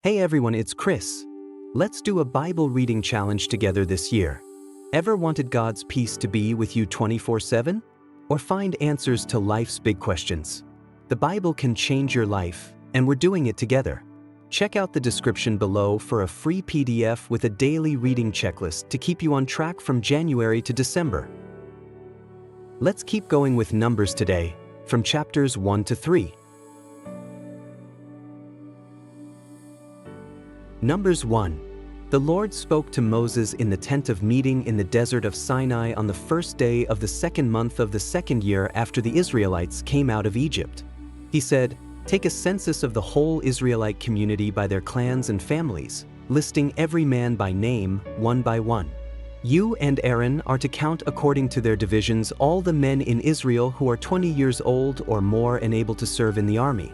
Hey everyone, it's Chris. Let's do a Bible reading challenge together this year. Ever wanted God's peace to be with you 24/7? Or find answers to life's big questions? The Bible can change your life, and we're doing it together. Check out the description below for a free PDF with a daily reading checklist to keep you on track from January to December. Let's keep going with Numbers today, from chapters 1 to 3. Numbers 1. The Lord spoke to Moses in the tent of meeting in the desert of Sinai on the first day of the second month of the second year after the Israelites came out of Egypt. He said, "Take a census of the whole Israelite community by their clans and families, listing every man by name, one by one. You and Aaron are to count according to their divisions all the men in Israel who are 20 years old or more and able to serve in the army.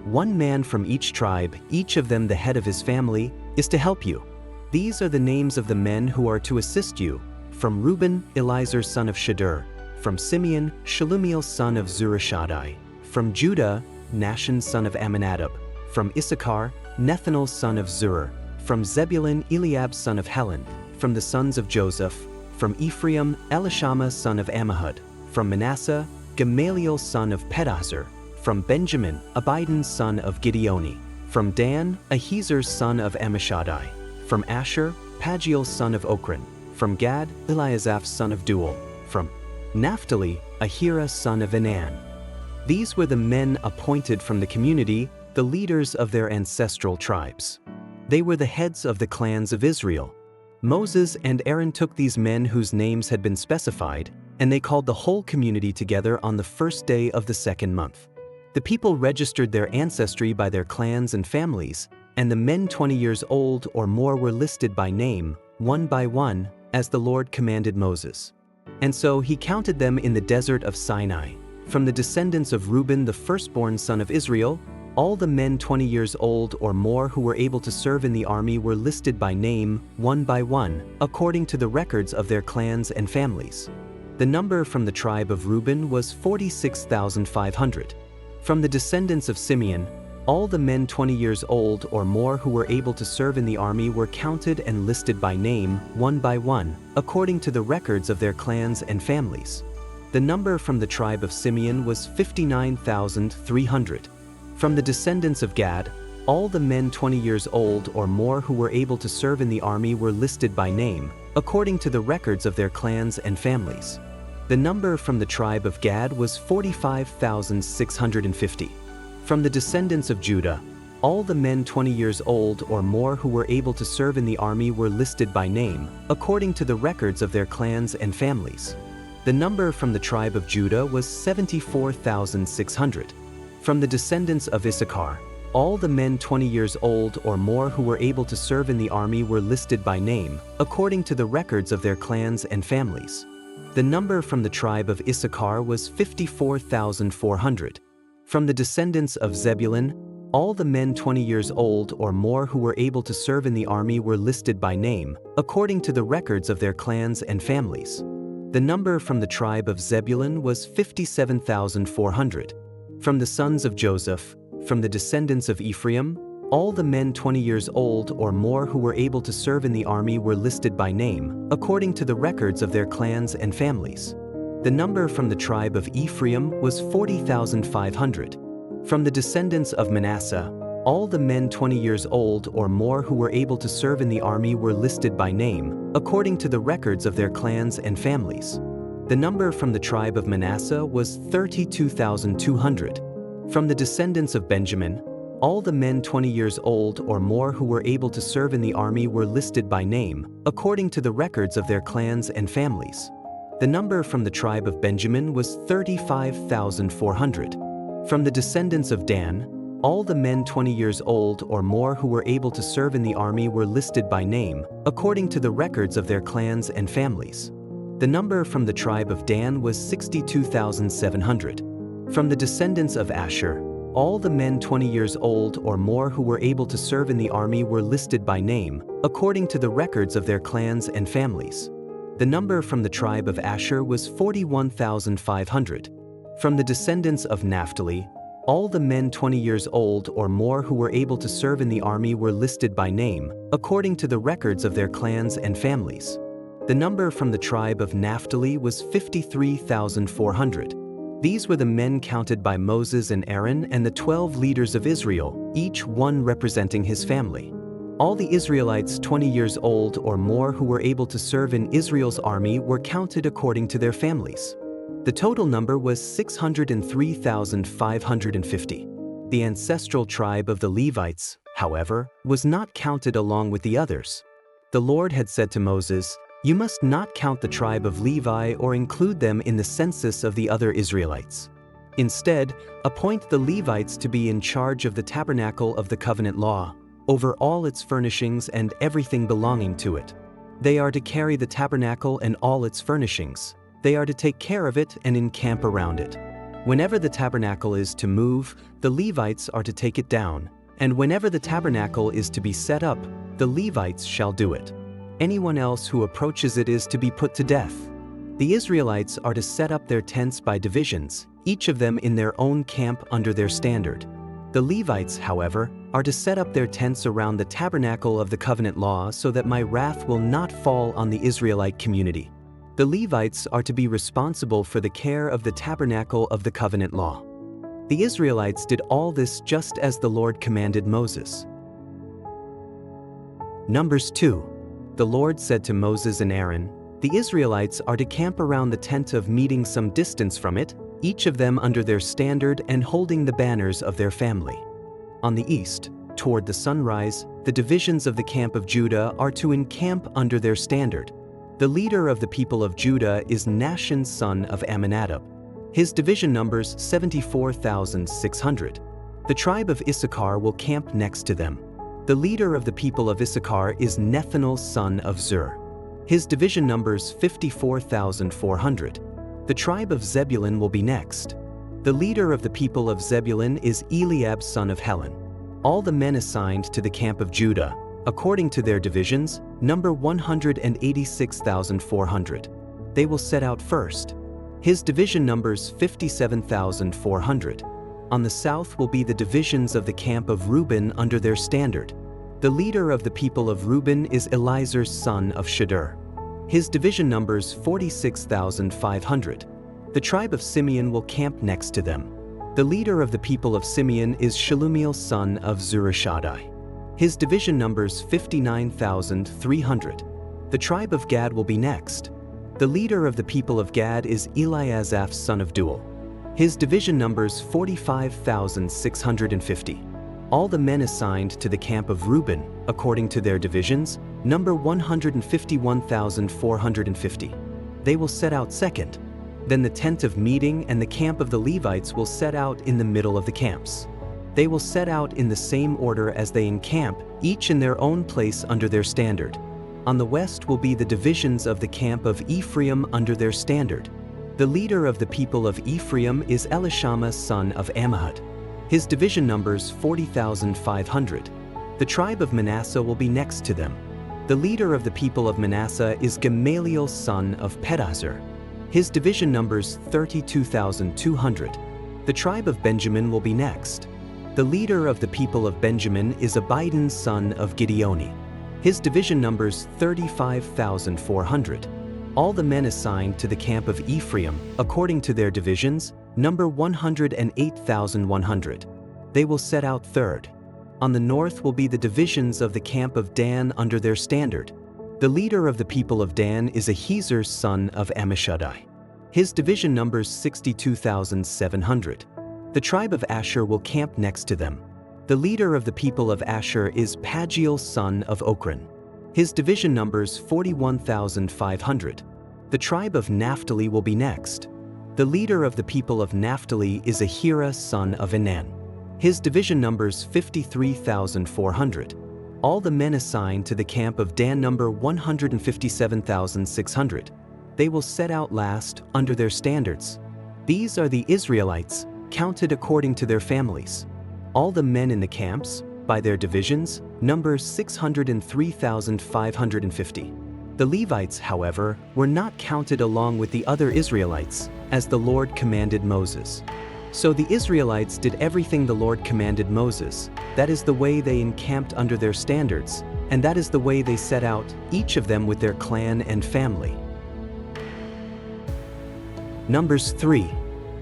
One man from each tribe, each of them the head of his family, is to help you. These are the names of the men who are to assist you. From Reuben, Elizur son of Shadur. From Simeon, Shalumiel son of Zurishaddai. From Judah, Nahshon son of Amminadab. From Issachar, Nethanel son of Zur. From Zebulun, Eliab son of Helon. From the sons of Joseph. From Ephraim, Elishama son of Ammihud. From Manasseh, Gamaliel son of Pedahzur. From Benjamin, Abidan son of Gideoni. From Dan, Ahiezer son of Ammishaddai. From Asher, Pagiel son of Ochran. From Gad, Eliasaph son of Duel. From Naphtali, Ahira son of Enan. These were the men appointed from the community, the leaders of their ancestral tribes. They were the heads of the clans of Israel. Moses and Aaron took these men whose names had been specified, and they called the whole community together on the first day of the second month. The people registered their ancestry by their clans and families, and the men 20 years old or more were listed by name, one by one, as the Lord commanded Moses. And so he counted them in the desert of Sinai. From the descendants of Reuben, the firstborn son of Israel, all the men 20 years old or more who were able to serve in the army were listed by name, one by one, according to the records of their clans and families. The number from the tribe of Reuben was 46,500. From the descendants of Simeon, all the men 20 years old or more who were able to serve in the army were counted and listed by name, one by one, according to the records of their clans and families. The number from the tribe of Simeon was 59,300. From the descendants of Gad, all the men 20 years old or more who were able to serve in the army were listed by name, according to the records of their clans and families. The number from the tribe of Gad was 45,650. From the descendants of Judah, all the men 20 years old or more who were able to serve in the army were listed by name, according to the records of their clans and families. The number from the tribe of Judah was 74,600. From the descendants of Issachar, all the men 20 years old or more who were able to serve in the army were listed by name, according to the records of their clans and families. The number from the tribe of Issachar was 54,400. From the descendants of Zebulun, all the men 20 years old or more who were able to serve in the army were listed by name, according to the records of their clans and families. The number from the tribe of Zebulun was 57,400. From the sons of Joseph, from the descendants of Ephraim, all the men 20 years old or more who were able to serve in the army were listed by name, according to the records of their clans and families. The number from the tribe of Ephraim was 40,500. From the descendants of Manasseh, all the men 20 years old or more who were able to serve in the army were listed by name, according to the records of their clans and families. The number from the tribe of Manasseh was 32,200. From the descendants of Benjamin, all the men 20 years old or more who were able to serve in the army were listed by name, according to the records of their clans and families. The number from the tribe of Benjamin was 35,400. From the descendants of Dan, all the men 20 years old or more who were able to serve in the army were listed by name, according to the records of their clans and families. The number from the tribe of Dan was 62,700. From the descendants of Asher, all the men 20 years old or more who were able to serve in the army were listed by name, according to the records of their clans and families. The number from the tribe of Asher was 41,500. From the descendants of Naphtali, All the men 20 years old or more who were able to serve in the army were listed by name, according to the records of their clans and families. The number from the tribe of Naphtali was 53,400. These were the men counted by Moses and Aaron and the 12 leaders of Israel, each one representing his family. All the Israelites 20 years old or more who were able to serve in Israel's army were counted according to their families. The total number was 603,550. The ancestral tribe of the Levites, however, was not counted along with the others. The Lord had said to Moses, "You must not count the tribe of Levi or include them in the census of the other Israelites. Instead, appoint the Levites to be in charge of the tabernacle of the covenant law, over all its furnishings and everything belonging to it. They are to carry the tabernacle and all its furnishings. They are to take care of it and encamp around it. Whenever the tabernacle is to move, the Levites are to take it down, and whenever the tabernacle is to be set up, the Levites shall do it. Anyone else who approaches it is to be put to death. The Israelites are to set up their tents by divisions, each of them in their own camp under their standard. The Levites, however, are to set up their tents around the tabernacle of the covenant law so that my wrath will not fall on the Israelite community. The Levites are to be responsible for the care of the tabernacle of the covenant law." The Israelites did all this just as the Lord commanded Moses. Numbers 2. The Lord said to Moses and Aaron, "The Israelites are to camp around the tent of meeting some distance from it, each of them under their standard and holding the banners of their family. On the east, toward the sunrise, the divisions of the camp of Judah are to encamp under their standard. The leader of the people of Judah is Nahshon son of Amminadab. His division numbers 74,600. The tribe of Issachar will camp next to them. The leader of the people of Issachar is Nethanel son of Zur. His division numbers 54,400. The tribe of Zebulun will be next. The leader of the people of Zebulun is Eliab son of Helon. All the men assigned to the camp of Judah, according to their divisions, number 186,400. They will set out first. His division numbers 57,400. On the south will be the divisions of the camp of Reuben under their standard. The leader of the people of Reuben is Elizur's son of Shedeur. His division numbers 46,500. The tribe of Simeon will camp next to them. The leader of the people of Simeon is Shelumiel son of Zurishaddai. His division numbers 59,300. The tribe of Gad will be next. The leader of the people of Gad is Eliasaph son of Duel. His division numbers 45,650. All the men assigned to the camp of Reuben, according to their divisions, number 151,450. They will set out second. Then the tent of meeting and the camp of the Levites will set out in the middle of the camps. They will set out in the same order as they encamp, each in their own place under their standard. On the west will be the divisions of the camp of Ephraim under their standard. The leader of the people of Ephraim is Elishama son of Ammihud. His division numbers 40,500. The tribe of Manasseh will be next to them. The leader of the people of Manasseh is Gamaliel son of Pedahzur. His division numbers 32,200. The tribe of Benjamin will be next. The leader of the people of Benjamin is Abidan son of Gideoni. His division numbers 35,400. All the men assigned to the camp of Ephraim, according to their divisions, number 108,100. They will set out third. On the north will be the divisions of the camp of Dan under their standard. The leader of the people of Dan is Ahiezer son of Ammishaddai. His division numbers 62,700. The tribe of Asher will camp next to them. The leader of the people of Asher is Pagiel son of Okran. His division numbers 41,500. The tribe of Naphtali will be next. The leader of the people of Naphtali is Ahira son of Enan. His division numbers 53,400. All the men assigned to the camp of Dan number 157,600. They will set out last under their standards. These are the Israelites, counted according to their families. All the men in the camps, by their divisions, number 603,550. The Levites, however, were not counted along with the other Israelites, as the Lord commanded Moses. So the Israelites did everything the Lord commanded Moses. That is the way they encamped under their standards, and that is the way they set out, each of them with their clan and family. Numbers 3.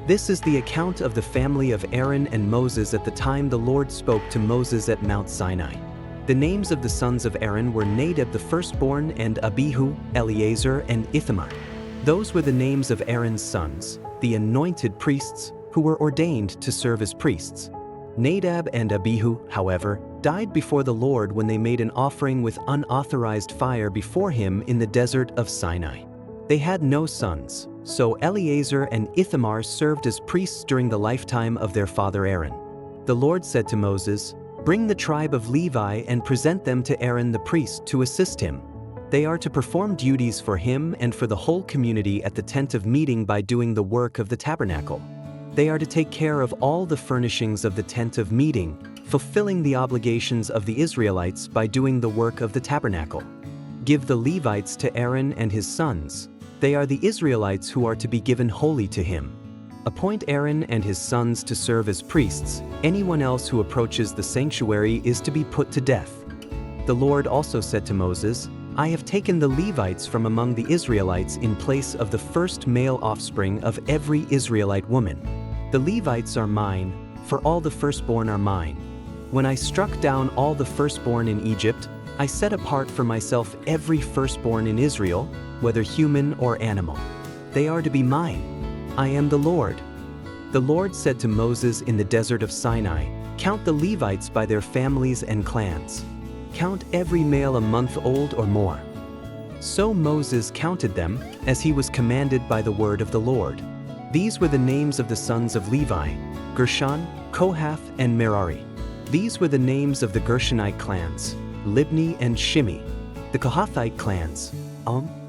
This is the account of the family of Aaron and Moses at the time the Lord spoke to Moses at Mount Sinai. The names of the sons of Aaron were Nadab the firstborn and Abihu, Eleazar, and Ithamar. Those were the names of Aaron's sons, the anointed priests, who were ordained to serve as priests. Nadab and Abihu, however, died before the Lord when they made an offering with unauthorized fire before him in the desert of Sinai. They had no sons, so Eleazar and Ithamar served as priests during the lifetime of their father Aaron. The Lord said to Moses, "Bring the tribe of Levi and present them to Aaron the priest to assist him. They are to perform duties for him and for the whole community at the tent of meeting by doing the work of the tabernacle. They are to take care of all the furnishings of the tent of meeting, fulfilling the obligations of the Israelites by doing the work of the tabernacle. Give the Levites to Aaron and his sons. They are the Israelites who are to be given wholly to him. Appoint Aaron and his sons to serve as priests. Anyone else who approaches the sanctuary is to be put to death." The Lord also said to Moses, "I have taken the Levites from among the Israelites in place of the first male offspring of every Israelite woman. The Levites are mine, for all the firstborn are mine. When I struck down all the firstborn in Egypt, I set apart for myself every firstborn in Israel, whether human or animal. They are to be mine. I am the Lord." The Lord said to Moses in the desert of Sinai, "Count the Levites by their families and clans. Count every male a month old or more." So Moses counted them, as he was commanded by the word of the Lord. These were the names of the sons of Levi: Gershon, Kohath, and Merari. These were the names of the Gershonite clans: Libni and Shimi. The Kohathite clans: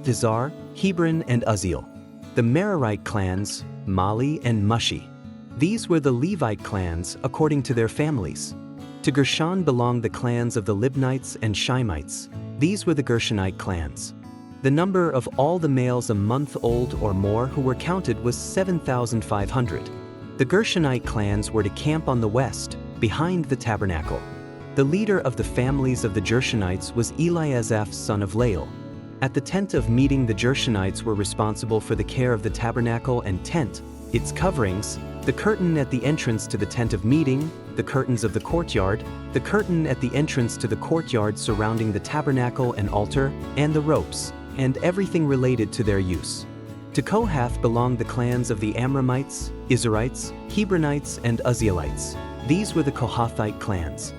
Dizar, Hebron, and Uzziel. The Merarite clans: Mali and Mushi. These were the Levite clans according to their families. To Gershon belonged the clans of the Libnites and Shimites. These were the Gershonite clans. The number of all the males a month old or more who were counted was 7,500. The Gershonite clans were to camp on the west, behind the tabernacle. The leader of the families of the Gershonites was Eliasaph son of Lael. At the tent of meeting, the Gershonites were responsible for the care of the tabernacle and tent, its coverings, the curtain at the entrance to the tent of meeting, the curtains of the courtyard, the curtain at the entrance to the courtyard surrounding the tabernacle and altar, and the ropes, and everything related to their use. To Kohath belonged the clans of the Amramites, Izharites, Hebronites, and Uzzielites. These were the Kohathite clans.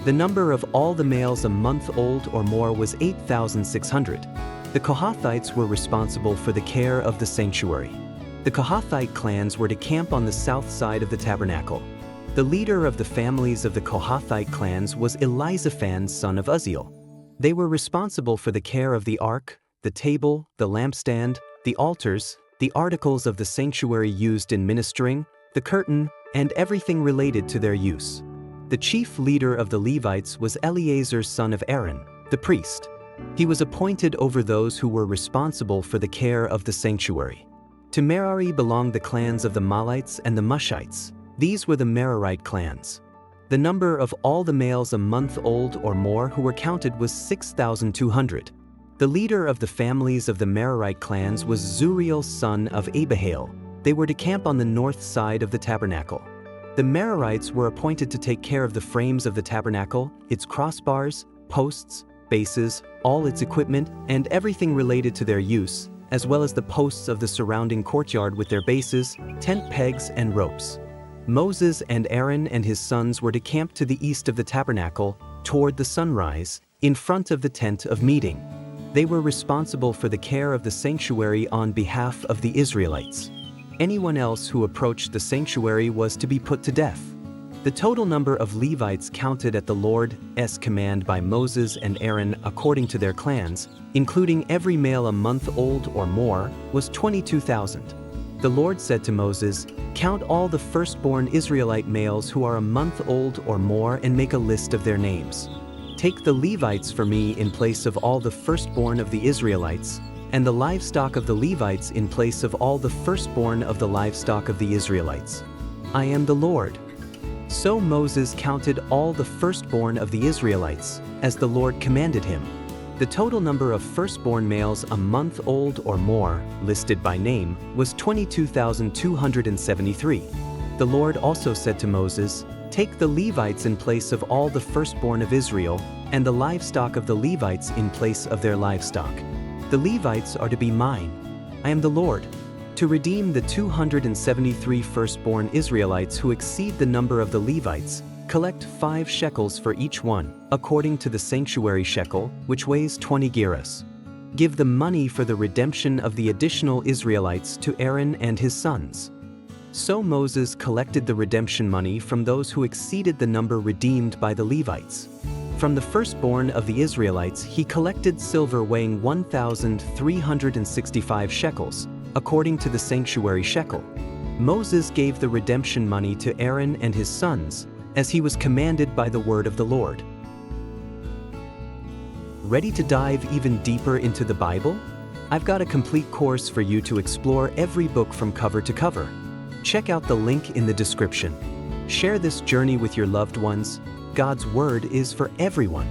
The number of all the males a month old or more was 8,600. The Kohathites were responsible for the care of the sanctuary. The Kohathite clans were to camp on the south side of the tabernacle. The leader of the families of the Kohathite clans was Elizaphan son of Uzziel. They were responsible for the care of the ark, the table, the lampstand, the altars, the articles of the sanctuary used in ministering, the curtain, and everything related to their use. The chief leader of the Levites was Eleazar son of Aaron, the priest. He was appointed over those who were responsible for the care of the sanctuary. To Merari belonged the clans of the Malites and the Mushites. These were the Merarite clans. The number of all the males a month old or more who were counted was 6,200. The leader of the families of the Merarite clans was Zuriel son of Abihail. They were to camp on the north side of the tabernacle. The Merarites were appointed to take care of the frames of the tabernacle, its crossbars, posts, bases, all its equipment, and everything related to their use, as well as the posts of the surrounding courtyard with their bases, tent pegs, and ropes. Moses and Aaron and his sons were to camp to the east of the tabernacle, toward the sunrise, in front of the tent of meeting. They were responsible for the care of the sanctuary on behalf of the Israelites. Anyone else who approached the sanctuary was to be put to death. The total number of Levites counted at the Lord's command by Moses and Aaron according to their clans, including every male a month old or more, was 22,000. The Lord said to Moses, "Count all the firstborn Israelite males who are a month old or more and make a list of their names. Take the Levites for me in place of all the firstborn of the Israelites, and the livestock of the Levites in place of all the firstborn of the livestock of the Israelites. I am the Lord." So Moses counted all the firstborn of the Israelites, as the Lord commanded him. The total number of firstborn males a month old or more, listed by name, was 22,273. The Lord also said to Moses, "Take the Levites in place of all the firstborn of Israel, and the livestock of the Levites in place of their livestock. The Levites are to be mine. I am the Lord. To redeem the 273 firstborn Israelites who exceed the number of the Levites, collect 5 shekels for each one, according to the sanctuary shekel, which weighs 20 gerahs. Give the money for the redemption of the additional Israelites to Aaron and his sons." So Moses collected the redemption money from those who exceeded the number redeemed by the Levites. From the firstborn of the Israelites he collected silver weighing 1,365 shekels, according to the sanctuary shekel. Moses gave the redemption money to Aaron and his sons, as he was commanded by the word of the Lord. Ready to dive even deeper into the Bible? I've got a complete course for you to explore every book from cover to cover. Check out the link in the description. Share this journey with your loved ones. God's word is for everyone.